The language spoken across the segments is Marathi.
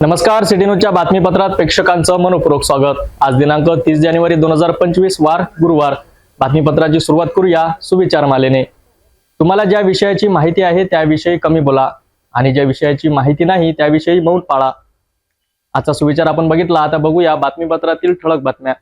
नमस्कार, सिटी न्यूजच्या बातमीपत्रात प्रेक्षकांचं मनपूर्वक स्वागत। आज दिनांक 30 जानेवारी 2025 वार गुरुवार। बातमीपत्राची सुरुवात करूया सुविचार मालेने। तुम्हाला ज्या विषयाची माहिती आहे त्याविषयी कमी बोला आणि ज्या विषयाची माहिती नाही त्याविषयी मौन पाळा। आजचा सुविचार आपण बघितला, आता बघूया बातमीपत्रातील ठळक बातम्या।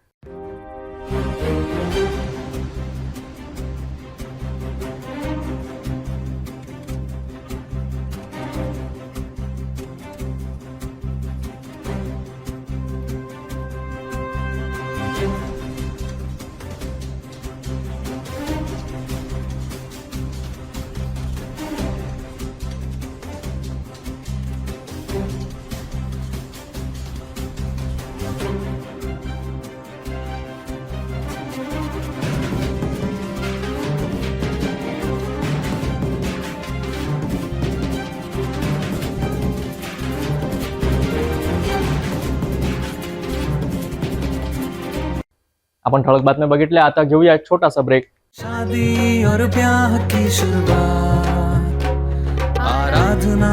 आपण ठळक बातम्या बघितल्या, आता घेऊया एक छोटासा ब्रेक। शादी और ब्याह की शुरुआत आराधना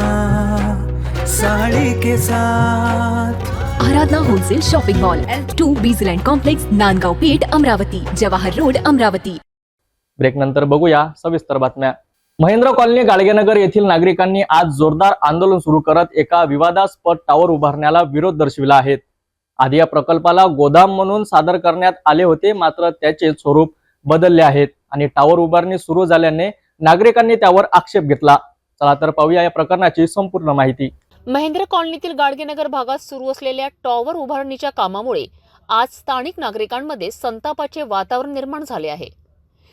साड़ी के साथ। Aradhana wholesale shopping mall L2 Bijland complex, Nandgaon Peth, Amravati, Jawahar road, Amravati. Break नंतर बघूया सविस्तर बातम्या। महेंद्र कॉलनी गाडगेनगर येथील नागरिकांनी आज जोरदार आंदोलन सुरू करत एका विवादास्पद टावर उभारण्याला विरोध दर्शविला आहे। आधी या प्रकल्पाला गोदाम म्हणून सादर करण्यात आले होते, मात्र त्याचे स्वरूप बदलले आहेत आणि टावर उभारणी सुरू झाल्याने नागरिकांनी त्यावर आक्षेप घेतला। चला तर पाहूया या प्रकरणाची संपूर्ण माहिती। महेंद्र कॉलनीतील गाडगेनगर भागात सुरू असलेल्या टॉवर उभारणीच्या कामामुळे आज स्थानिक नागरिकांमध्ये संतापाचे वातावरण निर्माण झाले आहे।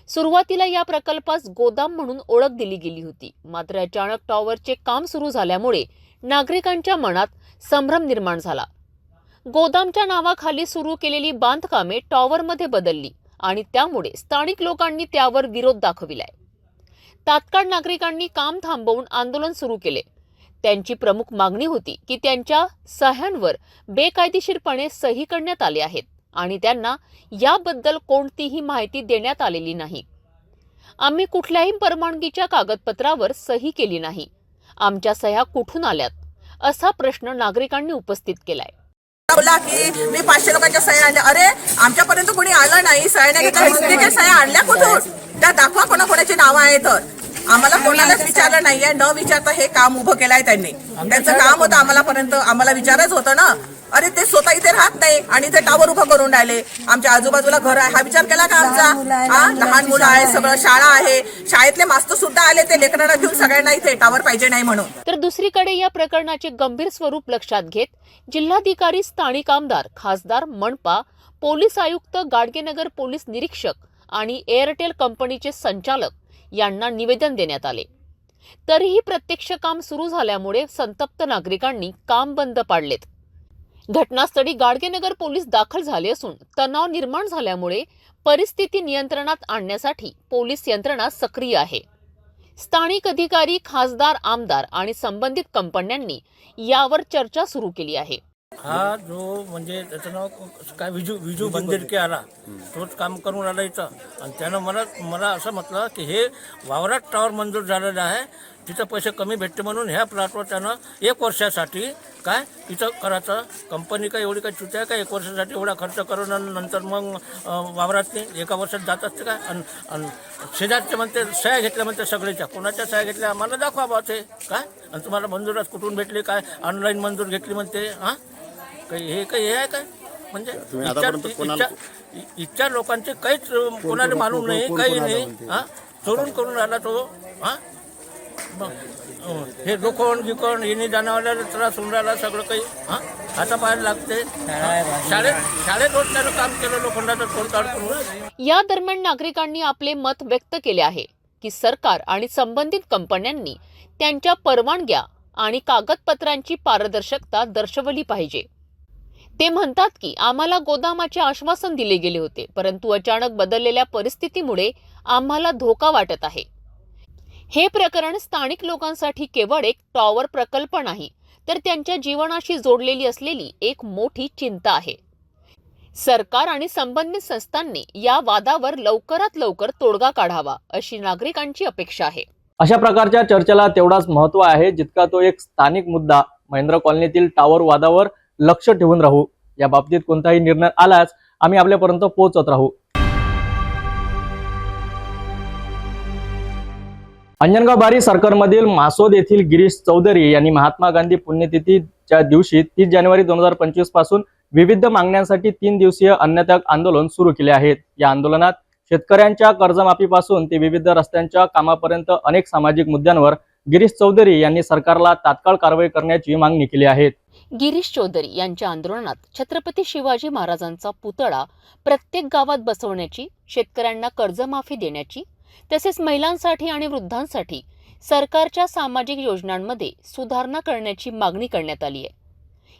सुरुवातीला या प्रकल्पास गोदाम म्हणून ओळख दिली गेली होती, मात्र अचानक टॉवरचे काम सुरू झाल्यामुळे नागरिकांच्या मनात संभ्रम निर्माण झाला। गोदामच्या नावाखाली सुरू केलेली बांधकामे टॉवरमध्ये बदलली आणि त्यामुळे स्थानिक लोकांनी त्यावर विरोध दाखविलाय। तात्काळ नागरिकांनी काम थांबवून आंदोलन सुरू केले। त्यांची प्रमुख मागणी होती की त्यांच्या सह्यांवर बेकायदेशीरपणे सही करण्यात आले आहेत आणि त्यांना याबद्दल कोणतीही माहिती देण्यात आलेली नाही। आम्ही कुठल्याही परवानगीच्या कागदपत्रावर सही केली नाही, आमच्या सह्या कुठून आल्यात, असा प्रश्न नागरिकांनी उपस्थित केलाय। बोला की मी 500 लोकांच्या सह्या आणल्या। अरे आमच्यापर्यंत कोणी आलं नाही, सह्या नाही घेतल्या, प्रत्येकाच्या सह्या आणल्या कुठून? त्या दाखवा कोणाकोणाची नावं आहे। तर आम्हाला कोणालाच विचारलं नाहीये, न विचारता हे काम उभं केलंय त्यांनी। त्यांचं काम होतं आम्हाला विचारायचं होतं ना। अरे ते स्वतः इथे राहत नाही आणि ते टावर उभं करून राहिले। आमच्या आजूबाजूला घर आहे, हा विचार केला का आमचा? लहान मुलं आहे, सगळं शाळा आहे, शाळेतले मास्तर सुद्धा आले ते लेकरांना घेऊन सगळ्यांना इथे टावर पाहिजे नाही म्हणून। तर दुसरीकडे या प्रकरणाचे गंभीर स्वरूप लक्षात घेत जिल्हाधिकारी, स्थानिक आमदार, खासदार, मनपा, पोलीस आयुक्त, गाडगेनगर पोलीस निरीक्षक आणि एअरटेल कंपनीचे संचालक यांना निवेदन देण्यात आले। तरीही प्रत्यक्ष काम सुरू झाल्यामुळे संतप्त नागरिकांनी काम बंद पाडलेत। घटनास्थळी गाडगेनगर पोलीस दाखल झाले असून तणाव निर्माण झाल्यामुळे परिस्थिती नियंत्रणात आणण्यासाठी पोलीस यंत्रणा सक्रिय आहे। स्थानिक अधिकारी, खासदार, आमदार आणि संबंधित कंपन्यांनी यावर चर्चा सुरू केली आहे। हा जो म्हणजे त्याचं नाव काय विजू बंदिरके आला, तोच काम करून आला इथं। आणि त्यानं मला असं म्हटलं की हे वावरात टावर मंजूर झालेलं आहे, तिथं पैसे कमी भेटते म्हणून ह्या प्लॉटवर त्यानं 1 वर्षासाठी काय इथं करायचं। कंपनी काय एवढी काय चुत्या काय 1 वर्षासाठी एवढा खर्च करून आणि नंतर मग वावरात 1 वर्षात जात असते काय? आणि शेजारचे म्हणते सह्या घेतल्या, म्हणते सगळ्याच्या, कोणाच्या सह्या घेतल्या आम्हाला दाखवा बा ते काय, आणि तुम्हाला मंजुरात कुठून भेटली काय? ऑनलाईन मंजूर घेतली म्हणते। हां काही हे आहे काय? म्हणजे इच्छा लोकांचे काहीच कोणाला मालूम नाही, काही नाही। हां चोरून करून आला तो। हां हे दुखवण गिकवण येणे जाणवायला त्रास होऊन राहिला सगळं काही। हां आता पाहायला लागते। शाळेत रोज त्यानं काम केलं लोखंडाचं तोड काढ करून। या दरम्यान नागरिकांनी आपले मत व्यक्त केले आहे की सरकार आणि संबंधित कंपन्यांनी त्यांच्या परवानग्या आणि कागदपत्रांची पारदर्शकता दर्शवली पाहिजे। ते म्हणतात की आम्हाला गोदामाचे आश्वासन दिले गेले होते, परंतु अचानक बदललेल्या परिस्थितीमुळे आम्हाला धोका वाटत आहे। हे प्रकरण स्थानिक लोकांसाठी केवळ एक टॉवर प्रकल्प नाही, तर त्यांच्या जीवनाशी जोडलेली असलेली एक मोठी चिंता आहे। सरकार आणि संबंधित संस्थांनी या वादावर लवकरात लवकर तोडगा काढावा अशी नागरिकांची अपेक्षा आहे। अशा प्रकारच्या चर्चेला तेवढाच महत्त्व आहे जितका तो एक स्थानिक मुद्दा महेंद्र कॉलनीतील टावर वादावर लक्ष ठेवून राहू. या बाबतीत कोणताही निर्णय आलाच आम्ही आपल्यापर्यंत पोहोचत राहू. अंजनगाव बारी सर्कलमधील मासोद येथील गिरीश चौधरी यांनी महात्मा गांधी पुण्यतिथीच्या दिवशी 30 जानेवारी 2025 पासून विविध मागण्यांसाठी 3 दिवसीय अन्नत्याग आंदोलन सुरू केले आहेत. या आंदोलनात शेतकऱ्यांच्या कर्जमाफीपासून ते विविध रस्त्यांच्या कामापर्यंत अनेक सामाजिक मुद्द्यांवर गिरीश चौधरी यांनी सरकारला तात्काळ कारवाई करण्याची मागणी केली आहे. गिरीश चौधरी यांच्या आंदोलनात छत्रपती शिवाजी महाराजांचा पुतळा प्रत्येक गावात बसवण्याची, शेतकऱ्यांना कर्जमाफी देण्याची, तसेच महिलांसाठी आणि वृद्धांसाठी सरकारच्या सामाजिक योजनांमध्ये सुधारणा करण्याची मागणी करण्यात आली आहे.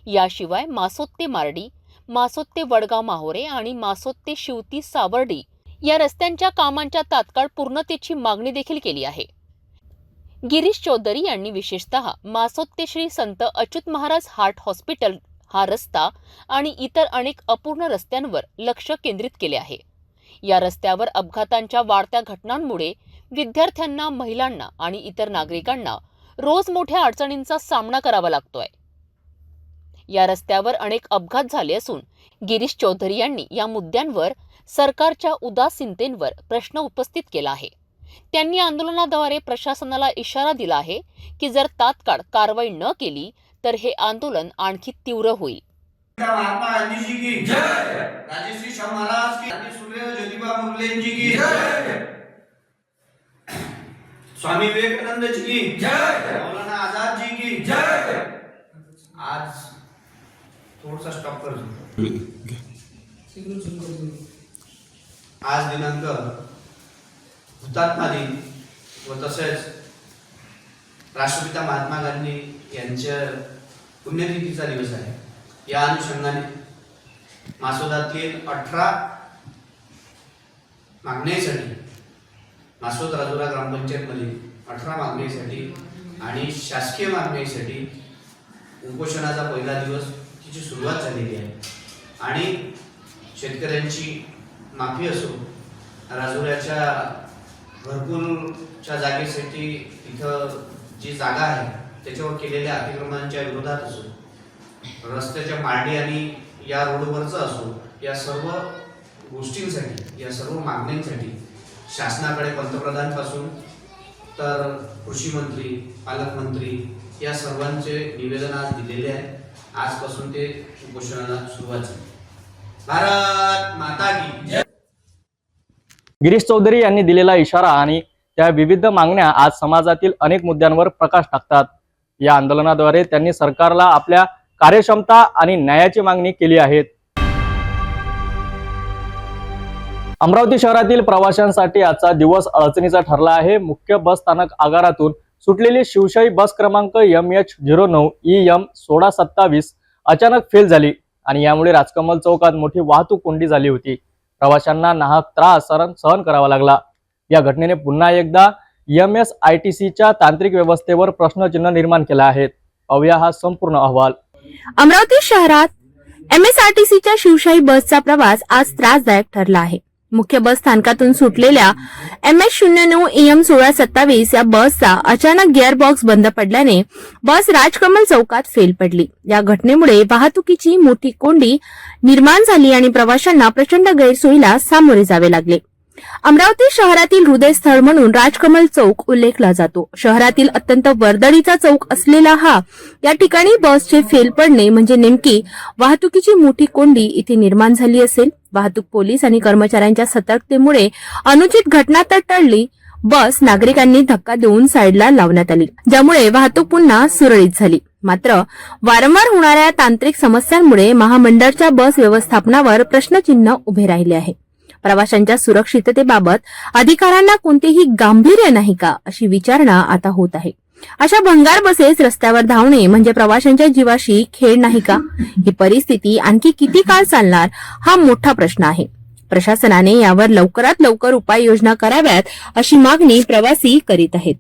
याशिवाय मासोद ते मार्डी, मासोद ते वडगाव माहोरे आणि मासोद ते शिवती सावर्डी या रस्त्यांच्या कामांच्या तात्काळ पूर्णतेची मागणी देखील केली आहे. गिरीश चौधरी यांनी विशेषतः मासोद ते श्री संत अच्युत महाराज हार्ट हॉस्पिटल हा रस्ता आणि इतर अनेक अपूर्ण रस्त्यांवर लक्ष केंद्रित केले आहे. या रस्त्यावर अपघातांच्या वाढत्या घटनांमुळे विद्यार्थ्यांना, महिलांना आणि इतर नागरिकांना रोज मोठ्या अडचणींचा सामना करावा लागतोय. या रस्त्यावर अनेक अपघात झाले असून गिरीश चौधरी यांनी या मुद्द्यांवर सरकारच्या उदासीनतेवर प्रश्न उपस्थित केला आहे. त्यांनी आंदोलनाद्वारे प्रशासनाला इशारा दिला आहे की जर तात्काळ कारवाई न केली तर हे आंदोलन आणखी तीव्र होईल. महात्मा गांधी जी की जय, राजश्री शाहू महाराज की, गांधी सुखदेव ज्योतिबा फुले जी की जय, स्वामी विवेकानंद जी की जय, मौलाना आजाद जी की जय. आज थोडासा स्टॉप कर. आज दिनांक हुतात्मा दिन व तसेच राष्ट्रपिता महात्मा गांधी यांच्या पुण्यतिथीचा दिवस आहे. या अनुषंगाने मासोदातील 18 मागण्यांसाठी, मासोद राजुरा ग्रामपंचायतमधील 18 मागण्यांसाठी आणि शासकीय मागण्यांसाठी उपोषणाचा पहिला दिवस तिची सुरुवात झालेली आहे. आणि शेतकऱ्यांची माफी असो, राजुऱ्याच्या भरपूरच्या जागेसाठी इथं जी जागा आहे त्याच्यावर केलेल्या अतिक्रमणांच्या विरोधात असो, रस्त्याच्या मांडी आणि या रोडवरचं असो, या सर्व गोष्टींसाठी, या सर्व मागण्यांसाठी शासनाकडे पंतप्रधानपासून तर कृषी मंत्री, पालकमंत्री या सर्वांचे निवेदन आज दिलेले आहे. आजपासून ते उपोषणाला सुरुवात झाली. भारत माता की जय. गिरीश चौधरी यांनी दिलेला इशारा आणि त्या विविध मागण्या आज समाजातील अनेक मुद्द्यांवर प्रकाश टाकतात. या आंदोलनाद्वारे त्यांनी सरकारला आपल्या कार्यक्षमता आणि न्यायाची मागणी केली आहे. अमरावती शहरातील प्रवाशांसाठी आजचा दिवस अडचणीचा ठरला आहे. मुख्य बस स्थानक आगारातून सुटलेली शिवशाही बस क्रमांक MH09 EM 1627 अचानक फेल झाली आणि यामुळे राजकमल चौकात मोठी वाहतूक कोंडी झाली होती. प्रवाशांना नाहक त्रास सहन करावा लागला. या घटनेने पुन्हा एकदा MSITCच्या तांत्रिक व्यवस्थेवर प्रश्नचिन्ह निर्माण केला आहे. पाहूया हा संपूर्ण अहवाल. अमरावती शहरात MSRTCच्या शिवशाही बसचा प्रवास आज त्रासदायक ठरला आहे. मुख्य बस स्थानकातून सुटलेल्या MH09 EM 1627 या बसचा अचानक गिअरबॉक्स बंद पडल्याने बस राजकमल चौकात फेल पडली. या घटनेमुळे वाहतुकीची मोठी कोंडी निर्माण झाली आणि प्रवाशांना प्रचंड गैरसोयीला सामोरे जावे लागले. अमरावती शहरातील हृदयस्थळ म्हणून राजकमल चौक उल्लेखला जातो. शहरातील अत्यंत वर्दळीचा चौक असलेला हा या ठिकाणी बसचे फेल पडणे म्हणजे नेमकी वाहतुकीची मोठी कोंडी इथे निर्माण झाली असेल. वाहतूक पोलीस आणि कर्मचाऱ्यांच्या सतर्कतेमुळे अनुचित घटना तर टळली. बस नागरिकांनी धक्का देऊन साईडला लावण्यात आली, ज्यामुळे वाहतूक पुन्हा सुरळीत झाली. मात्र वारंवार होणाऱ्या तांत्रिक समस्यांमुळे महामंडळाच्या बस व्यवस्थापनावर प्रश्नचिन्ह उभे राहिले आहे. प्रवाशांच्या सुरक्षिततेबाबत अधिकाऱ्यांना कोणतेही गांभीर्य नाही का, अशी विचारणा आता होत आहे. अशा भंगार बसेस रस्त्यावर धावणे म्हणजे प्रवाशांच्या जीवाशी खेळ नाही का? ही परिस्थिती आणखी किती काळ चालणार हा मोठा प्रश्न आहे. प्रशासनाने यावर लवकरात लवकर उपाययोजना कराव्यात अशी मागणी प्रवासी करीत आहेत.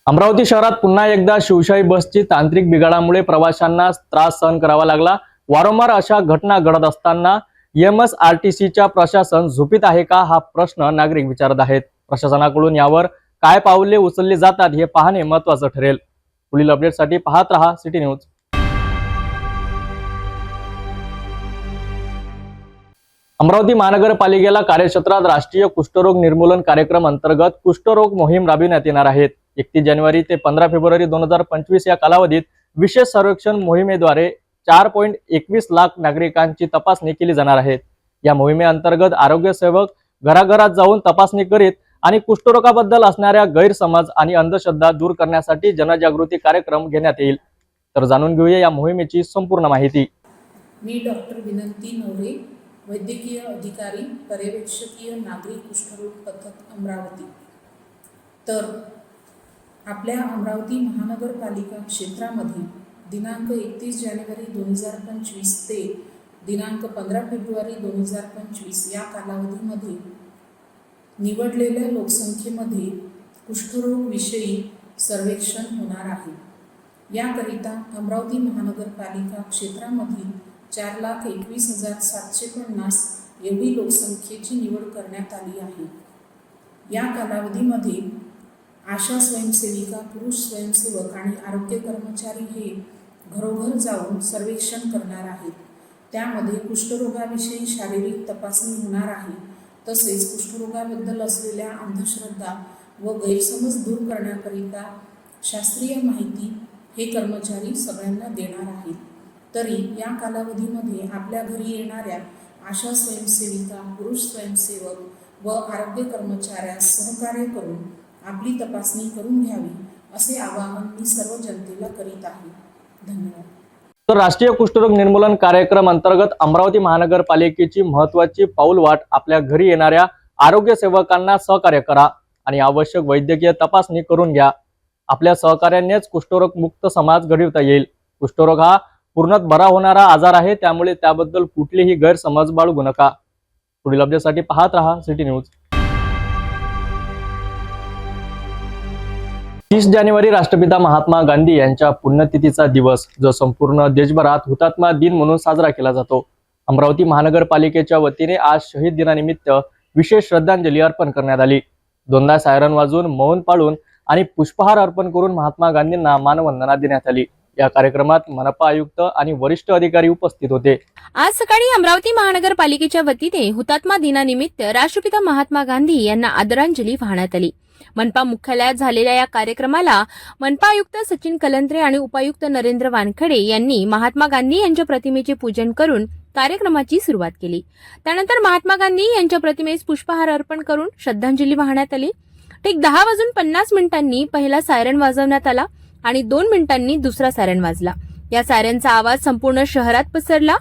अमरावती शहरात पुन्हा एकदा शिवशाही बसची तांत्रिक बिघाडामुळे प्रवाशांना त्रास सहन करावा लागला. वारंवार अशा घटना घडत असताना MSRTCच्या प्रशासन झोपीत आहे का हा प्रश्न नागरिक विचारत आहेत. प्रशासनाकडून यावर काय पाऊले उचलली जातात हे पाहणे महत्त्वाचं ठरेल. पुढील अपडेटसाठी पाहत रहा सिटी न्यूज. अमरावती महानगरपालिकेला कार्यक्षेत्रात राष्ट्रीय कुष्ठरोग निर्मूलन कार्यक्रम अंतर्गत कुष्ठरोग मोहीम राबविण्यात येणार आहेत. 31 जानेवारी ते 15 फेब्रुवारी 2025 या कालावधीत विशेष सर्वेक्षण मोहिमेद्वारे 4.21 लाख नागरिकांची तपासणी केली जाणार आहे. या मोहिमेअंतर्गत आरोग्य सेवक घराघरात जाऊन तपासणी करीत आणि कुष्ठरोगाबद्दल असणाऱ्या गैरसमज आणि अंधश्रद्धा दूर करण्यासाठी जनजागृती कार्यक्रम घेण्यात येईल. तर जाणून घेऊया या मोहिमेची संपूर्ण माहिती. मी डॉक्टर विनंती नवरे, वैद्यकीय अधिकारी, पर्यवेक्षकीय नागरी कुष्ठरोग पथक अमरावती. तर आपल्या अमरावती महानगरपालिका क्षेत्रामध्ये दिनांक 31 जानेवारी 2025 ते दिनांक 15 फेब्रुवारी 2025 या कालावधीमध्ये निवडलेल्या लोकसंख्येमध्ये कुष्ठरोगविषयी सर्वेक्षण होणार आहे. याकरिता अमरावती महानगरपालिका क्षेत्रामध्ये 4,21,750 एवढी लोकसंख्येची निवड करण्यात आली आहे. या कालावधीमध्ये आशा स्वयंसेविका, पुरुष स्वयंसेवक आणि आरोग्य कर्मचारी हे घरोघर जाऊन सर्वेक्षण करणार आहेत. त्यामध्ये कुष्ठरोगाविषयी शारीरिक तपासणी होणार आहे. तसेच कुष्ठरोगाबद्दल असलेल्या अंधश्रद्धा व गैरसमज दूर करण्याकरिता शास्त्रीय माहिती हे कर्मचारी सगळ्यांना देणार आहेत. तरी या कालावधीमध्ये आपल्या घरी येणाऱ्या आशा स्वयंसेविका, पुरुष स्वयंसेवक व आरोग्य कर्मचाऱ्यास सहकार्य करून आपली तपासणी करून घ्यावी असे आवाहन मी सर्व जनतेला करीत आहे. धन्यवाद. तर राष्ट्रीय कुष्ठरोग निर्मूलन कार्यक्रम अंतर्गत अमरावती महानगरपालिकेची महत्त्वाची पाऊलवाट आपल्या घरी येणाऱ्या आरोग्य सेवकांना सहकार्य करा आणि आवश्यक वैद्यकीय तपासणी करून घ्या. आपल्या सहकार्यानेच कुष्ठरोग मुक्त समाज घडविता येईल. कुष्ठरोग हा पूर्णत बरा होणारा आजार आहे, त्यामुळे त्याबद्दल कुठलीही गैरसमज बाळगू नका. पुढील अपडेटसाठी पाहत रहा सिटी न्यूज. 30 जानेवारी राष्ट्रपिता महात्मा गांधी यांच्या पुण्यतिथीचा दिवस जो संपूर्ण देशभरात हुतात्मा दिन म्हणून साजरा केला जातो. अमरावती महानगरपालिकेच्या वतीने आज शहीद दिनानिमित्त विशेष श्रद्धांजली अर्पण करण्यात आली. दोनदा सायरन वाजवून मौन पाळून आणि पुष्पहार अर्पण करून महात्मा गांधींना मानवंदना देण्यात आली. या कार्यक्रमात मनपा आयुक्त आणि वरिष्ठ अधिकारी उपस्थित होते. आज सकाळी अमरावती महानगरपालिकेच्या वतीने हुतात्मा दिनानिमित्त राष्ट्रपिता महात्मा गांधी यांना आदरांजली वाहण्यात आली. मनपा मुख्यालयात झालेल्या या कार्यक्रमाला मनपा आयुक्त सचिन कलंत्रे आणि उपायुक्त नरेंद्र वानखडे यांनी महात्मा गांधी यांच्या प्रतिमेचे पूजन करून कार्यक्रमाची सुरुवात केली. त्यानंतर महात्मा गांधी यांच्या प्रतिमेस पुष्पहार अर्पण करून श्रद्धांजली वाहण्यात आली. ठीक 10:50 पहिला सायरन वाजवण्यात आला आणि 2 मिनिटांनी दुसरा सायरन वाजला. या सायरनचा आवाज संपूर्ण शहरात पसरला.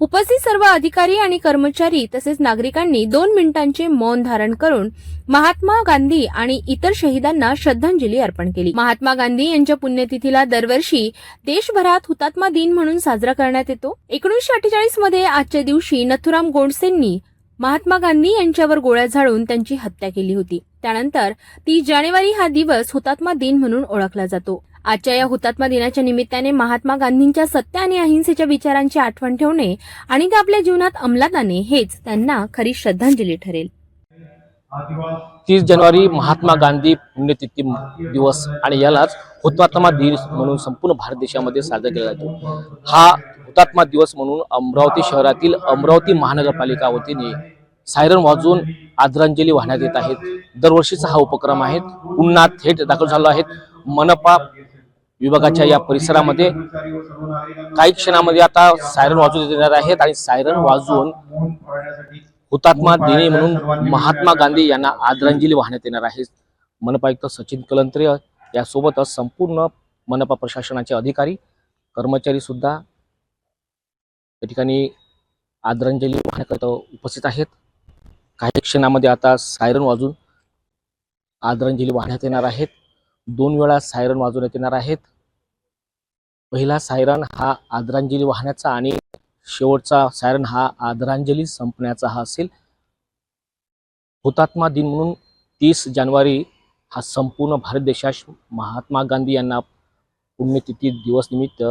उपस्थित सर्व अधिकारी आणि कर्मचारी तसेच नागरिकांनी 2 मिनिटांचे मौन धारण करून महात्मा गांधी आणि इतर शहीदांना श्रद्धांजली अर्पण केली. महात्मा गांधी यांच्या पुण्यतिथीला दरवर्षी देशभरात हुतात्मा दिन म्हणून साजरा करण्यात येतो. 1948 मध्ये आजच्या दिवशी नथुराम गोडसेंनी महात्मा गांधी यांच्यावर गोळ्या झाडून त्यांची हत्या केली होती. त्यानंतर 30 जानेवारी हा दिवस हुतात्मा दिन म्हणून ओळखला जातो. आजच्या या हुतात्मा दिनाच्या निमित्ताने महात्मा गांधींच्या सत्य आणि अहिंसेच्या विचारांची आठवण ठेवणे आणि ते आपल्या जीवनात अंमलात आणणे हेच त्यांना खरी श्रद्धांजली ठरेल. 30 जानेवारी महात्मा गांधी पुण्यतिथी दिवस आणि यालाच हुतात्मा दिन म्हणून संपूर्ण भारत देशामध्ये साजरा केला जातो. हा हुतात्मा दिवस म्हणून अमरावती शहरातील अमरावती महानगरपालिका वतीने सायरन वाजवून आदरांजली वाहण्यात येत आहेत. दरवर्षीचा हा उपक्रम आहे. पुन्हा थेट दाखल झालो आहेत मनपा विभागाच्या या परिसरामध्ये. काही क्षणामध्ये आता सायरन वाजवून देणार आहेत आणि सायरन वाजवून हुतात्मा दिनी म्हणून महात्मा गांधी यांना आदरांजली वाहण्यात येणार आहे. मनपा आयुक्त सचिन कलंत्रे यासोबतच संपूर्ण मनपा प्रशासनाचे अधिकारी कर्मचारी सुद्धा या ठिकाणी आदरांजली वाहण्याकरिता उपस्थित आहेत. काही क्षणामध्ये आता सायरन वाजून आदरांजली वाहण्यात येणार आहेत. 2 वेळा सायरन वाजवण्यात येणार आहेत. पहिला सायरन हा आदरांजली वाहण्याचा आणि शेवटचा सायरन हा आदरांजली संपण्याचा हा असेल. हुतात्मा दिन म्हणून 30 जानेवारी हा संपूर्ण भारत देशात महात्मा गांधी यांना पुण्यतिथी दिवस निमित्त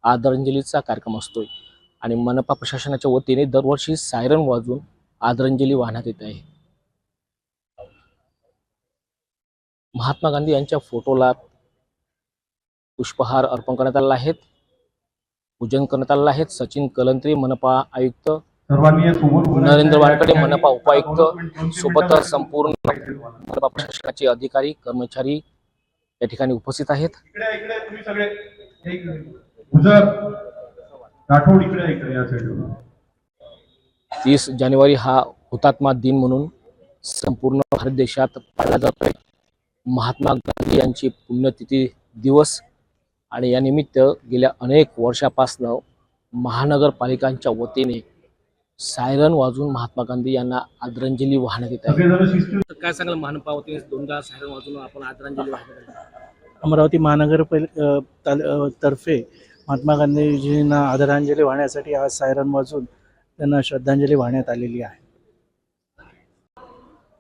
आदरांजलीचा कार्यक्रम असतोय आणि मनपा प्रशासनाच्या वतीने दरवर्षी सायरन वाजवून आदरांजली वाहण्यात येत आहे. महात्मा गांधी यांच्या फोटोला पुष्पहार अर्पण करण्यात आलेला आहे. पूजन करण्यात आलेलं आहे. सचिन कलंत्री मनपा आयुक्त, नरेंद्र वानकडे मनपा उपायुक्त सोबतच संपूर्ण मनपा प्रशासनाचे अधिकारी कर्मचारी या ठिकाणी उपस्थित आहेत. इकडे तुम्ही सगळे गुजर राठोड इकडे या साईडला. 30 जानेवारी हा हुतात्मा दिन म्हणून संपूर्ण भारत देशात पाळला जातोय. महात्मा गांधी यांची पुण्यतिथी दिवस आणि या निमित्त गेल्या अनेक वर्षापासून महानगरपालिकांच्या वतीने सायरन वाजून महात्मा गांधी यांना आदरांजली वाहण्यात येत आहे. काय सांगाल, मनपा वतीने दोनदा सायरन वाजून आपण आदरांजली वाहण्यात अमरावती महानगरतर्फे महात्मा गांधीजींना आदरांजली वाहण्यासाठी आज सायरन वाजून त्यांना श्रद्धांजली वाहण्यात आलेली आहे.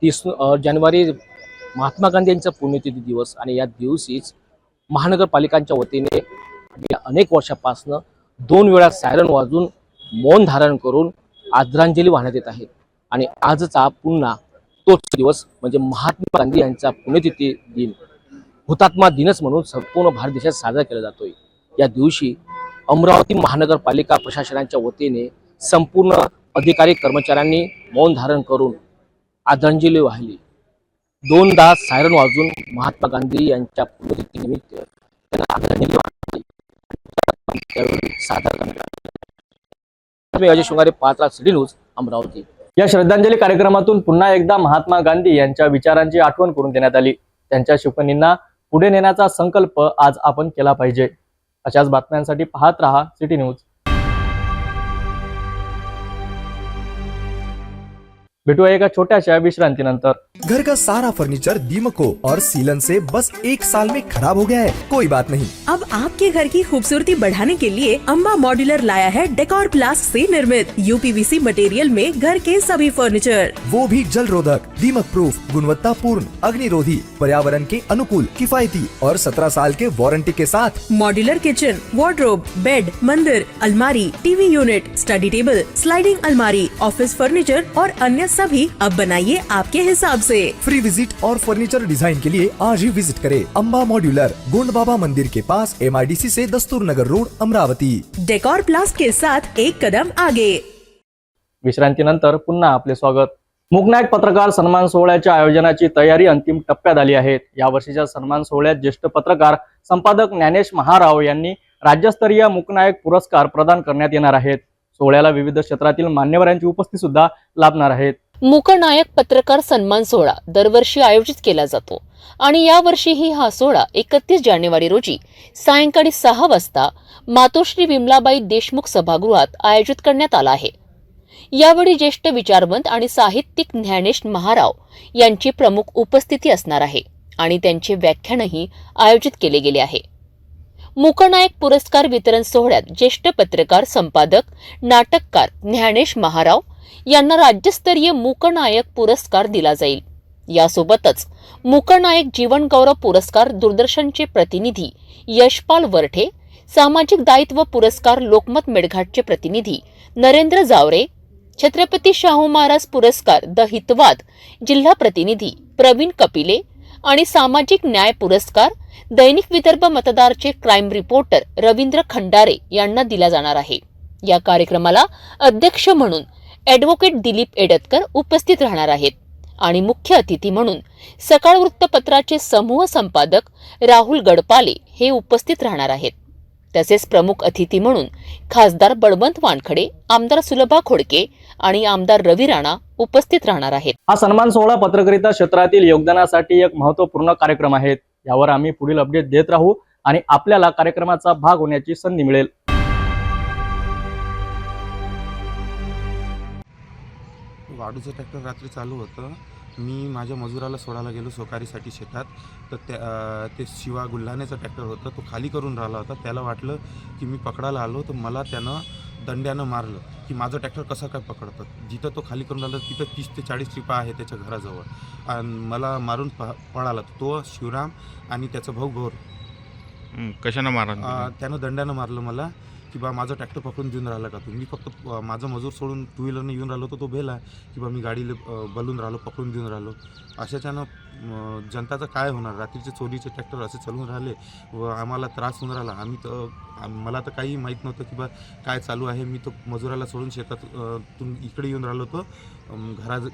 30 जानेवारी महात्मा गांधी यांचा पुण्यतिथी दिवस आणि या दिवशीच महानगरपालिकांच्या वतीने गेल्या अनेक वर्षापासून 2 वेळा सायरन वाजून मौन धारण करून आदरांजली वाहण्यात येत आहे. आणि आजचा पुन्हा तोच दिवस म्हणजे महात्मा गांधी यांचा पुण्यतिथी दिन, हुतात्मा दिनच म्हणून संपूर्ण भारत देशात साजरा केला जातोय. या दिवशी अमरावती महानगरपालिका प्रशासनाच्या वतीने संपूर्ण अधिकारी कर्मचाऱ्यांनी मौन धारण करून आदरांजली वाहिली. 2दा सायरन वाजून महात्मा गांधी यांच्या पुण्यतिथीनिमित्त त्यांना आदरांजली वाहिली. त्यावेळी सादर करण्यात आली. Ajay Shringare, Patra, city news, Amravati. या श्रद्धांजली कार्यक्रमातून पुन्हा एकदा महात्मा गांधी यांच्या विचारांची आठवण करून देण्यात आली. त्यांच्या शिकवणींना पुढे नेण्याचा संकल्प आज आपण केला पाहिजे. अशाच बातम्यांसाठी पाहत रहा सिटी न्यूज. भेटूया एका छोट्याशा विश्रांतीनंतर. घर का सारा फर्नीचर दीमको और सीलन से बस 1 साल में खराब हो गया है. कोई बात नहीं, अब आपके घर की खूबसूरती बढ़ाने के लिए अम्बा मॉड्यूलर लाया है डेकोर प्लास्ट से निर्मित यूपीवीसी मटेरियल में घर के सभी फर्नीचर, वो भी जल रोधक, दीमक प्रूफ, गुणवत्ता पूर्ण, अग्निरोधी, पर्यावरण के अनुकूल, किफायती और 17 साल के वारंटी के साथ. मॉड्यूलर किचन, वार्डरोब, बेड, मंदिर, अलमारी, TV unit, study table, sliding अलमारी, ऑफिस फर्नीचर और अन्य सभी अब बनाइए आपके हिसाब से. फ्री विजिट और फर्नीचर डिजाइन के लिए आज ही विजिट करें अम्बा मॉड्यूलर, गोंड बाबा मंदिर के पास, MIDC से दस्तूर नगर रोड, अमरावती. डेकोर प्लास्ट के साथ एक कदम आगे. विश्रांतीनंतर पुन्हा आपले स्वागत. मूकनायक पत्रकार सन्मान सोहळ्याच्या आयोजनाची तयारी अंतिम टप्प्यात आली आहे. या वर्षीच्या सन्मान सोहळ्यात ज्येष्ठ पत्रकार संपादक ज्ञानेश महाराव यांनी राज्यस्तरीय मूकनायक पुरस्कार प्रदान करण्यात येणार आहेत. सोहळ्याला विविध क्षेत्रातील मान्यवरांची उपस्थिती सुद्धा लाभणार आहेत. मूकनायक पत्रकार सन्मान सोहळा दरवर्षी आयोजित केला जातो आणि यावर्षीही हा सोहळा 31 जानेवारी रोजी सायंकाळी 6 वाजता मातोश्री विमलाबाई देशमुख सभागृहात आयोजित करण्यात आला आहे. यावेळी ज्येष्ठ विचारवंत आणि साहित्यिक ज्ञानेश महाराव यांची प्रमुख उपस्थिती असणार आहे आणि त्यांचे व्याख्यानही आयोजित केले गेले आहे. मूकनायक पुरस्कार वितरण सोहळ्यात ज्येष्ठ पत्रकार संपादक नाटककार ज्ञानेश महाराव यांना राज्यस्तरीय मूकनायक पुरस्कार दिला जाईल. यासोबतच मूकनायक जीवन गौरव पुरस्कार दूरदर्शनचे प्रतिनिधी यशपाल वरठे, सामाजिक दायित्व पुरस्कार लोकमत मेळघाटचे प्रतिनिधी नरेंद्र जावरे, छत्रपती शाहू महाराज पुरस्कार द हितवाद जिल्हा प्रतिनिधी प्रवीण कपिले आणि सामाजिक न्याय पुरस्कार दैनिक विदर्भ मतदारचे क्राईम रिपोर्टर रवींद्र खंडारे यांना दिला जाणार आहे. या कार्यक्रमाला अध्यक्ष म्हणून ॲडव्होकेट दिलीप एडतकर उपस्थित राहणार आहेत आणि मुख्य अतिथी म्हणून सकाळ वृत्तपत्राचे समूह संपादक राहुल गडपाले हे उपस्थित राहणार आहेत. तसेच प्रमुख अतिथी म्हणून खासदार बळवंत वानखडे, आमदार सुलभा खोडके आणि आमदार रवी राणा उपस्थित राहणार आहेत. हा सन्मान सोहळा पत्रकारिता क्षेत्रातील योगदानासाठी एक महत्त्वपूर्ण कार्यक्रम आहे. यावर आम्ही पुढील अपडेट देत राहू आणि आपल्याला कार्यक्रमाचा भाग होण्याची संधी मिळेल. वाडूचं ट्रॅक्टर रात्री चालू होतं. मी माझ्या मजुराला सोडायला गेलो सोकारीसाठी शेतात, तर ते शिवा गुल्हाण्याचा ट्रॅक्टर होता, तो खाली करून राहिला होता. त्याला वाटलं की मी पकडायला आलो, तर मला त्यानं दंड्यानं मारलं की माझं ट्रॅक्टर कसा काय पकडतात. जिथं तो खाली करून राहिला तिथं 30 ते 40 ट्रिपा आहे त्याच्या घराजवळ आणि मला मारून पळाला. तो शिवराम आणि त्याचा भाऊ गौर. कशानं मारलं? त्यानं दंड्यानं मारलं मला की बा माझं ट्रॅक्टर पकडून देऊन राहिला का तू. मी फक्त माझं मजूर सोडून 2 व्हीलरने येऊन राहिलो तर तो भेला की बा मी गाडीला बलून राहिलो, पकडून देऊन राहिलो. अशाच्यानं जनताचं काय होणार. रात्रीचे चोरीचे ट्रॅक्टर असे चालून राहिले व आम्हाला त्रास होऊन राहिला. मला तर काही माहीत नव्हतं की बा काय चालू आहे. मी तो मजुराला सोडून शेतातून इकडे येऊन राहिलो होतो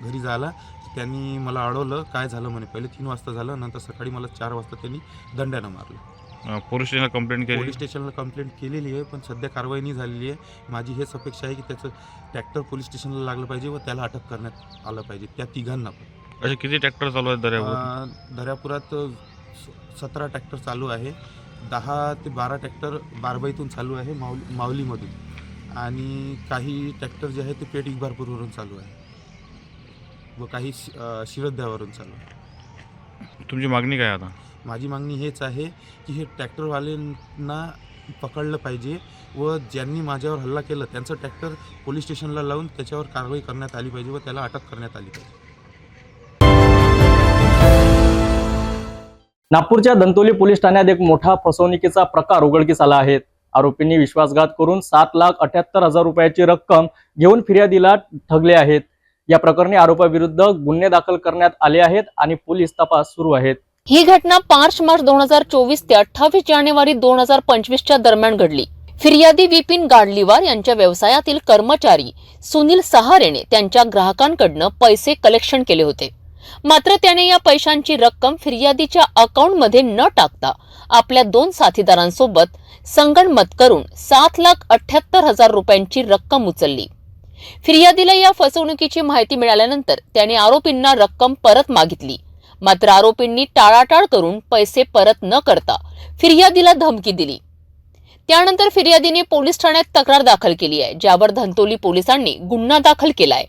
घरी जायला. त्यांनी मला अडवलं. काय झालं म्हणे. पहिले 3 वाजता झालं, नंतर सकाळी मला 4 वाजता त्यांनी दंड्यानं मारलं. पोलीस स्टेशनला कंप्लेंट केली? पोलीस स्टेशनला कंप्लेंट केलेली आहे, पण सध्या कारवाई नाही झालेली आहे. माझी हेच अपेक्षा आहे की त्याचं ट्रॅक्टर पोलीस स्टेशनला लागलं पाहिजे व त्याला अटक करण्यात आलं पाहिजे, त्या तिघांना पण. असे किती ट्रॅक्टर चालू आहेत दर्यापूर? दर्यापुरात 17 ट्रॅक्टर चालू आहे. 10 ते 12 ट्रॅक्टर बारबाईतून चालू आहे, माऊलीमधून. आणि काही ट्रॅक्टर जे आहे ते पेट इकबारपूरवरून चालू आहे व काही शिरद्यावरून चालू आहे. तुमची मागणी काय आता? माझी मागणी हेच आहे की हे ट्रॅक्टरवाल्यांना पकडलं पाहिजे व ज्यांनी माझ्यावर हल्ला केला त्यांचं ट्रॅक्टर पोलीस स्टेशनला लावून त्याच्यावर कारवाई करण्यात आली पाहिजे व त्याला अटक करण्यात आली पाहिजे. नागपूरच्या धंतोली पोलीस ठाण्यात एक मोठा फसवणुकीचा प्रकार उघडकीस आला आहे. आरोपींनी विश्वासघात करून 7,78,000 रुपयाची रक्कम घेऊन फिर्यादीला ठगले आहेत. या प्रकरणी आरोपाविरुद्ध गुन्हे दाखल करण्यात आले आहेत आणि पोलीस तपास सुरू आहेत. ही घटना 5 मार्च 2024 ते 28 जानेवारी 2025 दरम्यान घडली. फिर्यादी विपिन गाडलीवार यांच्या व्यवसायातील कर्मचारी सुनील सहारेने त्यांच्या ग्राहकांकडनं पैसे कलेक्शन केले होते. मात्र त्याने या पैशांची रक्कम फिर्यादीच्या अकाउंटमध्ये न टाकता आपल्या 2 साथीदारांसोबत संगनमत करून 7,78,000 रुपयांची रक्कम उचलली. फिर्यादीला या फसवणुकीची माहिती मिळाल्यानंतर त्याने आरोपींना रक्कम परत मागितली. मात्र आरोपींनी टाळाटाळ करून पैसे परत न करता फिर्यादीला धमकी दिली. त्यानंतर फिर्यादीने पोलीस ठाण्यात तक्रार दाखल केली आहे, ज्यावर धंतोली पोलिसांनी गुन्हा दाखल केलाय.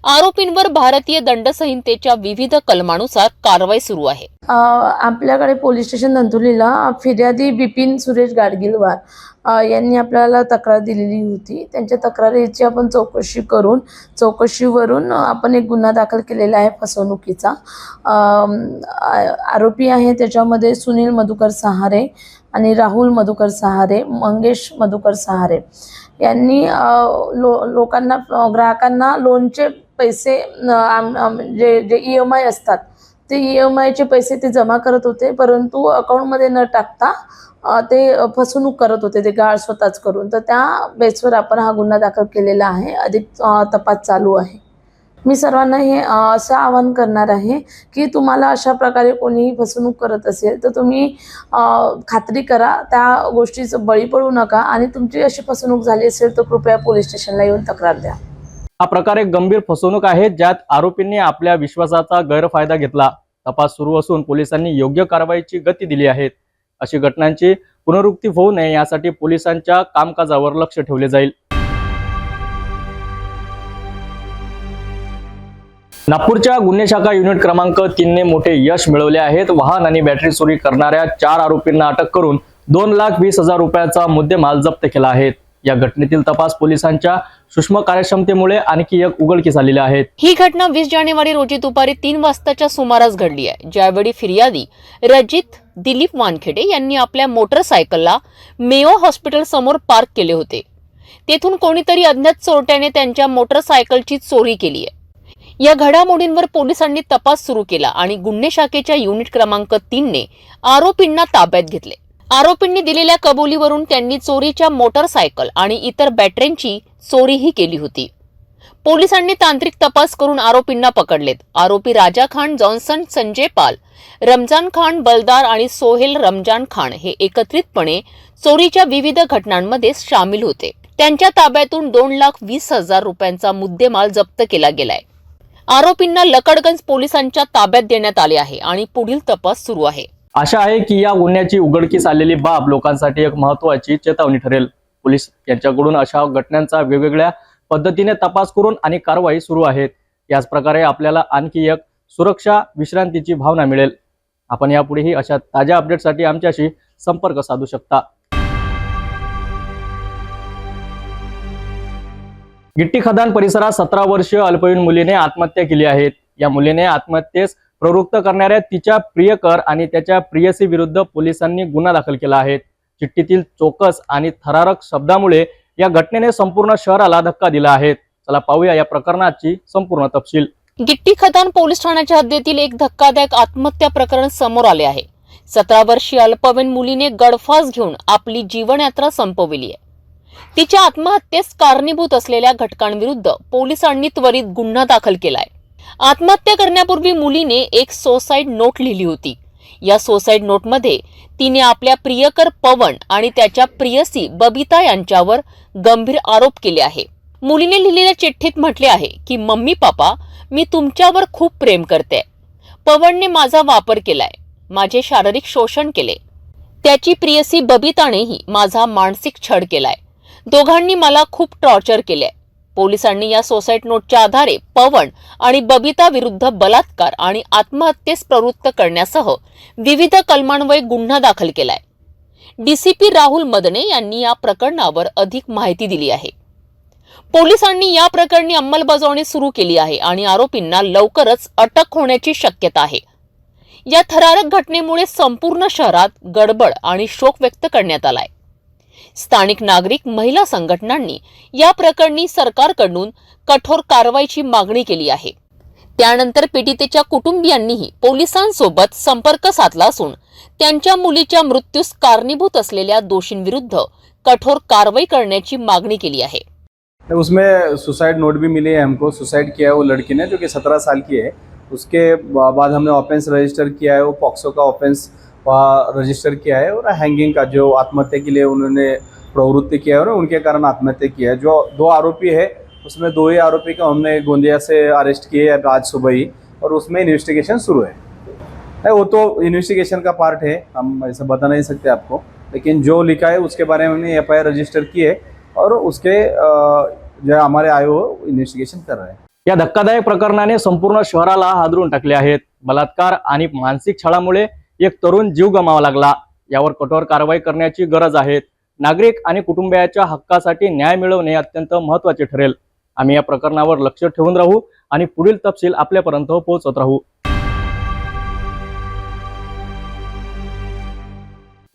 आरोपींवर भारतीय दंड संहितेच्या विविध कलमानुसार कारवाई सुरू आहे. आपल्याकडे पोलीस स्टेशन धंतोलीला फिर्यादी बिपिन सुरेश गाडगिलवार यांनी आपल्याला तक्रार दिलेली होती. त्यांच्या तक्रारीची आपण चौकशीवरून आपण एक गुन्हा दाखल केलेला आहे फसवणुकीचा. आरोपी आहे त्याच्यामध्ये सुनील मधुकर सहारे आणि राहुल मधुकर सहारे, मंगेश मधुकर सहारे यांनी लोकांना ग्राहकांना लोनचे पैसे जे EMI असतात ते EMIचे पैसे ते जमा करत होते, परंतु अकाउंटमध्ये न टाकता ते फसवणूक करत होते, ते गाळ स्वतःच करून. तर त्या बेसवर आपण हा गुन्हा दाखल केलेला आहे. अधिक तपास चालू आहे. मी सर्वांना हे असं आवाहन करणार आहे की तुम्हाला अशा प्रकारे कोणीही फसवणूक करत असेल तर तुम्ही खात्री करा, त्या गोष्टीचं बळी पडू नका आणि तुमची अशी फसवणूक झाली असेल तर कृपया पोलीस स्टेशनला येऊन तक्रार द्या. हा प्रकार एक गंभीर फसवणूक आहे, ज्यात आरोपींनी आपल्या विश्वासाचा गैरफायदा घेतला. तपास सुरू असून पोलिसांनी योग्य कारवाईची गती दिली आहे. अशी घटनांची पुनरावृत्ती होऊ नये यासाठी पोलिसांच्या कामकाजावर लक्ष ठेवले जाईल. नागपूरच्या गुन्हे शाखा युनिट क्रमांक 3 ने मोठे यश मिळवले आहेत. वाहन आणि बॅटरी चोरी करणाऱ्या 4 आरोपींना अटक करून 2,20,000 रुपयाचा मुद्देमाल जप्त केला आहे. या घटनेतील तपास पोलिसांच्या सूक्ष्म कार्यक्षमतेमुळे आणखी एक उघडकीस आलेली आहे. ही घटना 20 जानेवारी रोजी दुपारी 3 वाजताच्या सुमारास घडली आहे, ज्यावेळी फिर्यादी रजित दिलीप वानखेडे यांनी आपल्या मोटरसायकलला मेयो हॉस्पिटल समोर पार्क केले होते. तेथून कोणीतरी अज्ञात चोरट्याने त्यांच्या मोटरसायकलची चोरी केली आहे. या घडामोडींवर पोलिसांनी तपास सुरू केला आणि गुन्हे शाखेच्या युनिट क्रमांक 3 ने आरोपींना ताब्यात घेतले. आरोपींनी दिलेल्या कबुलीवरून त्यांनी चोरीच्या मोटरसायकल आणि इतर बॅटऱ्यांची चोरीही केली होती. पोलिसांनी तांत्रिक तपास करून आरोपींना पकडलेत. आरोपी राजा खान, जॉन्सन, संजय पाल, रमजान खान, बलदार आणि सोहेल रमजान खान हे एकत्रितपणे चोरीच्या विविध घटनांमध्ये सामील होते. त्यांच्या ताब्यातून 2,20,000 रुपयांचा मुद्देमाल जप्त केला गेलाय. आरोपींना लकडगंज पोलिसांच्या ताब्यात देण्यात आले आहे आणि पुढील तपास सुरू आहे. आशा आहे की या गुन्ह्याची उघडकीस आलेली बाब लोकांसाठी एक महत्त्वाची चेतावणी ठरेल. पोलीस यांच्याकडून अशा घटनांचा वेगवेगळ्या पद्धतीने तपास करून आणि कारवाई सुरू आहेत. याच प्रकारे आपल्याला आणखी एक सुरक्षा विश्रांतीची भावना मिळेल. आपण यापुढेही अशा ताज्या अपडेटसाठी आमच्याशी संपर्क साधू शकता. गिट्टी खदान परिसरात 17 वर्षीय अल्पवयीन मुलीने आत्महत्या केली आहे. या मुलीने आत्महत्येस प्रवृत्त करणाऱ्या तिच्या प्रियकर आणि त्याच्या प्रियसी विरुद्ध पोलिसांनी गुन्हा दाखल केला आहे. चिठ्ठीतील चोकस आणि थरारक शब्दामुळे या घटनेने संपूर्ण शहराला धक्का दिला आहे. चला पाहूया या प्रकरणाची संपूर्ण तपशील. गिट्टी खदान पोलीस ठाण्याच्या हद्दीतील एक धक्कादायक आत्महत्या प्रकरण समोर आले आहे. 17 वर्षीय अल्पवयीन मुलीने गळफास घेऊन आपली जीवनयात्रा संपविली आहे. तिच्या आत्महत्येस कारणीभूत असलेल्या घटकांविरुद्ध पोलिसांनी त्वरित गुन्हा दाखल केलाय. आत्महत्या करण्यापूर्वी मुलीने एक सुसाईड नोट लिहिली होती. या सुसाईड नोटमध्ये तिने आपल्या प्रियकर पवन आणि त्याच्या प्रियसी बबिता यांच्यावर गंभीर आरोप केले आहे. मुलीने लिहिलेल्या चिठ्ठीत म्हटले आहे की मम्मी पापा, मी तुमच्यावर खूप प्रेम करते. पवनने माझा वापर केलाय, माझे शारीरिक शोषण केले. त्याची प्रियसी बबितानेही माझा मानसिक छळ केलाय. दोघांनी मला खूप टॉर्चर केले. पोलिसांनी या सुसाईड नोटच्या आधारे पवन आणि बबिता विरुद्ध बलात्कार आणि आत्महत्येस प्रवृत्त करण्यासह विविध कलमांन्वये गुन्हा दाखल केलाय. डीसीपी राहुल मदने यांनी या प्रकरणावर अधिक माहिती दिली आहे. पोलिसांनी या प्रकरणी अंमलबजावणी सुरू केली आहे आणि आरोपींना लवकरच अटक होण्याची शक्यता आहे. या थरारक घटनेमुळे संपूर्ण शहरात गडबड आणि शोक व्यक्त करण्यात आलाय. स्थानिक नागरिक, महिला संघटनांनी या प्रकरणी सरकारकडून कठोर कारवाईची मागणी केली आहे. त्यानंतर पीडितेच्या कुटुंबियांनीही पोलिसांसोबत संपर्क साधला असून त्यांच्या मुलीच्या मृत्यूस कारणीभूत असलेल्या दोषींविरुद्ध कठोर कारवाई करण्याची मागणी केली आहे. उसमें सुसाइड नोट भी मिली है हमको. सुसाइड किया है वो लड़की ने, जो कि 17 साल की है. उसके बाद हमने ऑफेंस रजिस्टर किया है, वो पॉक्सो का ऑफेंस रजिस्टर किया है, और हैंगिंग का जो आत्महत्या के लिए उन्होंने प्रवृत्ति किया है और उनके कारण आत्महत्या किया है. जो 2 आरोपी है उसमें 2 ही आरोपी को हमने गोंदिया से अरेस्ट किए आज सुबह ही, और उसमें इन्वेस्टिगेशन शुरू है. वो तो इन्वेस्टिगेशन का पार्ट है, हम ऐसा बता नहीं सकते आपको, लेकिन जो लिखा है उसके बारे में हमने FIR रजिस्टर की है और उसके जो हमारे आयो इन्वेस्टिगेशन कर रहे हैं. या धक्कादायक प्रकरणाने संपूर्ण शहराला हादरून टाकले आहेत. बलात्कार आणि मानसिक छळामुळे एक तरुण जीव गमावा लागला. यावर कठोर कारवाई करण्याची गरज आहे. नागरिक आणि कुटुंबियाच्या हक्कासाठी न्याय मिळवणे अत्यंत महत्त्वाचे ठरेल. आम्ही या प्रकरणावर लक्ष ठेवून राहू आणि पुढील तपशील आपल्यापर्यंत पोहोचत राहू.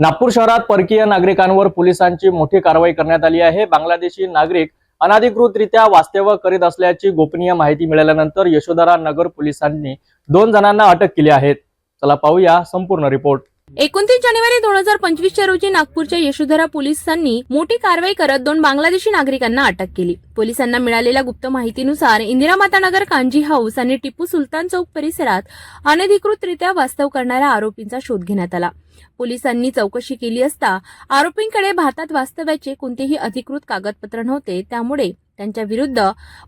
नागपूर शहरात परकीय नागरिकांवर पोलिसांची मोठी कारवाई करण्यात आली आहे. बांगलादेशी नागरिक अनधिकृतरित्या वास्तव्य करीत असल्याची गोपनीय माहिती मिळाल्यानंतर यशोधरा नगर पोलिसांनी 2 जणांना अटक केली आहे. चला पाहूया संपूर्ण रिपोर्ट. 29 जानेवारी 2025 रोजी नागपूरच्या यशोधरा पोलिसांनी मोठी कारवाई करत 2 बांगलादेशी नागरिकांना अटक केली. पोलिसांना मिळालेल्या गुप्त माहितीनुसार इंदिरा माता नगर, कांजी हाऊस आणि टिपू सुलतान चौक परिसरात अनधिकृतरित्या वास्तव करणाऱ्या आरोपींचा शोध घेण्यात आला. पोलिसांनी चौकशी केली असता आरोपींकडे भारतात वास्तव्याचे कोणतेही अधिकृत कागदपत्र नव्हते. त्यामुळे त्यांच्या विरुद्ध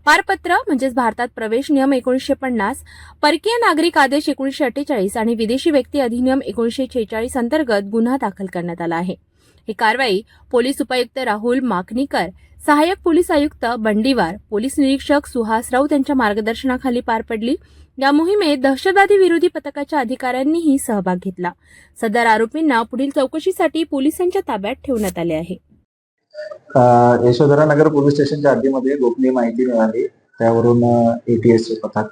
पारपत्र म्हणजेच भारतात प्रवेश नियम 1950, परकीय नागरिक आदेश 1948 आणि विदेशी व्यक्ती अधिनियम 1946 अंतर्गत गुन्हा दाखल करण्यात आला आहे. ही कारवाई पोलीस उपायुक्त राहुल माकणीकर, सहाय्यक पोलीस आयुक्त बंडीवार, पोलीस निरीक्षक सुहास राऊत यांच्या मार्गदर्शनाखाली पार पडली. या मोहिमेत दहशतवादी विरोधी पथकाच्या अधिकाऱ्यांनीही सहभाग घेतला. सदर आरोपींना पुढील चौकशीसाठी पोलिसांच्या ताब्यात ठेवण्यात आले आहे. यशोधरा नगर पोलीस स्टेशनच्या हद्दीमध्ये गोपनीय माहिती मिळाली. त्यावरून ATS चे पथक,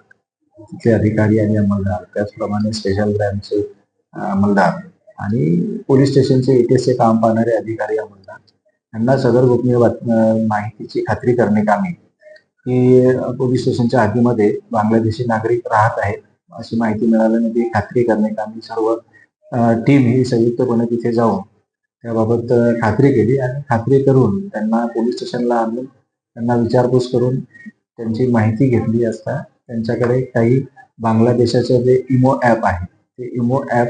तिथले अधिकारी आणि अंमलदार, त्याचप्रमाणे स्पेशल ब्रँचचे अंमलदार आणि पोलीस स्टेशनचे ATS चे काम पाहणारे अधिकारी अंमलदार यांना सदर गोपनीय माहितीची खात्री करण्याकामी की पोलीस स्टेशनच्या हद्दीमध्ये बांगलादेशी नागरिक राहत आहेत अशी माहिती मिळाल्याने ती खात्री करण्याकामी सर्व टीम ही संयुक्तपणे तिथे जाऊन त्याबाबत खात्री केली आणि खात्री करून त्यांना पोलीस स्टेशनला आणून त्यांना विचारपूस करून त्यांची माहिती घेतली असता त्यांच्याकडे काही बांगलादेशाचं जे इमो ॲप आहे ते इमो ॲप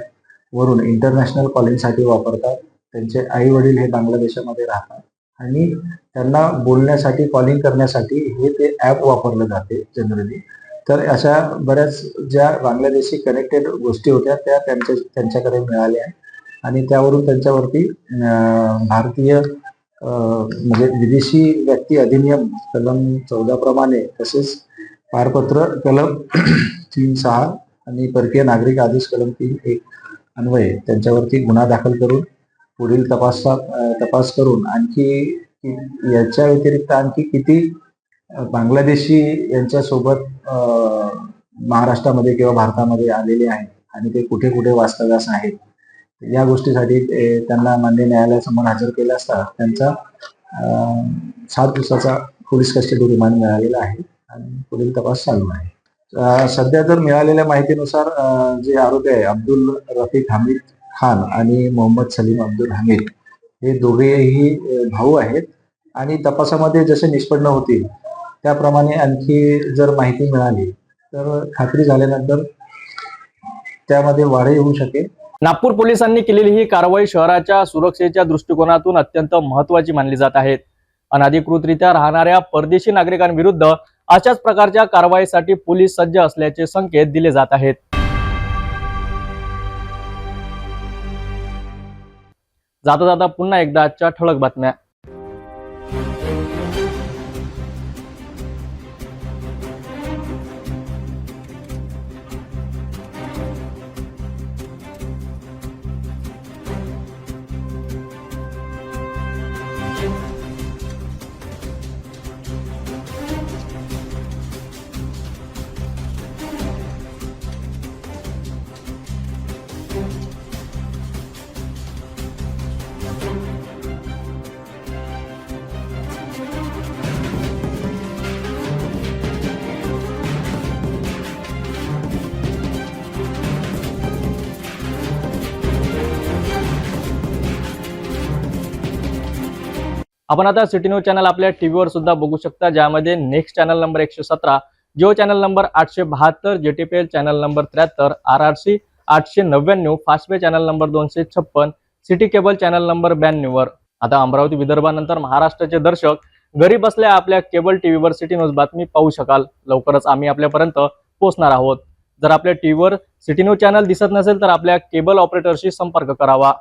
वरून इंटरनॅशनल कॉलिंगसाठी वापरतात. त्यांचे आई वडील हे बांगलादेशामध्ये राहतात आणि त्यांना बोलण्यासाठी, कॉलिंग करण्यासाठी हे ते ॲप वापरलं जाते जनरली. तर अशा बऱ्याच ज्या बांगलादेशी कनेक्टेड गोष्टी होत्या त्या त्यांच्याकडे मिळाल्या आणि त्यावरून त्यांच्यावरती भारतीय म्हणजे विदेशी व्यक्ती अधिनियम कलम 14 प्रमाणे, तसेच पारपत्र कलम 3(6) आणि परकीय नागरिक आदेश कलम 3(1) अन्वये त्यांच्यावरती गुन्हा दाखल करून पुढील तपास करून आणखी याच्या व्यतिरिक्त आणखी किती बांगलादेशी यांच्यासोबत महाराष्ट्रामध्ये किंवा भारतामध्ये आलेले आहेत आणि ते कुठे कुठे वास्तव्यास आहेत या गोष्टीसाठी त्यांना मान्य न्यायालयासमोर हजर केलं असता त्यांचा 7 दिवसाचा पोलीस कस्टडी रिमांड मिळालेला आहे आणि पुढील तपास चालू आहे. सध्या तर मिळालेल्या माहितीनुसार जे आरोपी आहे अब्दुल रफिक हमीद खान आणि मोहम्मद सलीम अब्दुल हमीद हे दोघेही भाऊ आहेत आणि तपासामध्ये जसे निष्पन्न होतील त्याप्रमाणे आणखी जर माहिती मिळाली तर खात्री झाल्यानंतर त्यामध्ये वाढ होऊ शकेल. नागपूर पोलिसांनी केलेली ही कारवाई शहराच्या सुरक्षेच्या दृष्टिकोनातून अत्यंत महत्त्वाची मानली जात आहे. अनधिकृतरित्या राहणाऱ्या परदेशी नागरिकांविरुद्ध अशाच प्रकारच्या कारवाईसाठी पोलीस सज्ज असल्याचे संकेत दिले जात आहेत. जाता जाता पुन्हा एकदा आजच्या ठळक बातम्या. आपण आता सिटी न्यूज चॅनल आपल्या टीव्हीवर सुद्धा बघू शकता, ज्यामध्ये next channel number 117, Jio channel number 872, JTPL channel number 73, RRC 899, Fastway channel number 256, city cable channel number 92 वर. आता अमरावती विदर्भानंतर महाराष्ट्राचे दर्शक घरी बसल्या आपल्या केबल टीव्हीवर सिटी न्यूज बातमी पाहू शकाल. लवकरच आम्ही आपल्यापर्यंत पोहोचणार आहोत. जर आपल्या टीव्हीवर सिटी न्यूज चॅनल दिसत नसेल तर आपल्या केबल ऑपरेटरशी संपर्क करावा.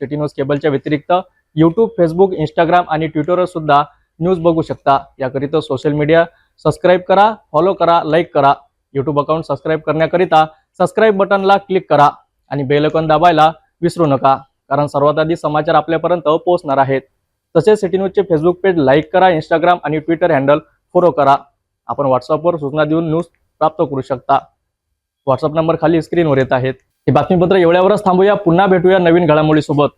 सिटी न्यूज केबलच्या व्यतिरिक्त यूट्यूब, फेसबुक, इंस्टाग्राम आणि ट्विटरवर सुद्धा न्यूज बघू शकता. याकरिता सोशल मीडिया सबस्क्राईब करा, फॉलो करा, लाईक करा. यूट्यूब अकाउंट सबस्क्राईब करण्याकरिता सबस्क्राईब बटनला क्लिक करा आणि बेल आयकॉन दाबायला विसरू नका, कारण सर्वात आधी समाचार आपल्यापर्यंत पोहोचणार आहेत. तसेच सिटी न्यूजचे फेसबुक पेज लाईक करा, इंस्टाग्राम आणि ट्विटर हँडल फॉलो करा. आपण व्हॉट्सअपवर सूचना देऊन न्यूज प्राप्त करू शकता. व्हॉट्सअप नंबर खाली स्क्रीनवर येत आहेत. हे बातमीपत्र एवढ्यावरच थांबूया. पुन्हा भेटूया नवीन घडामोडीसोबत.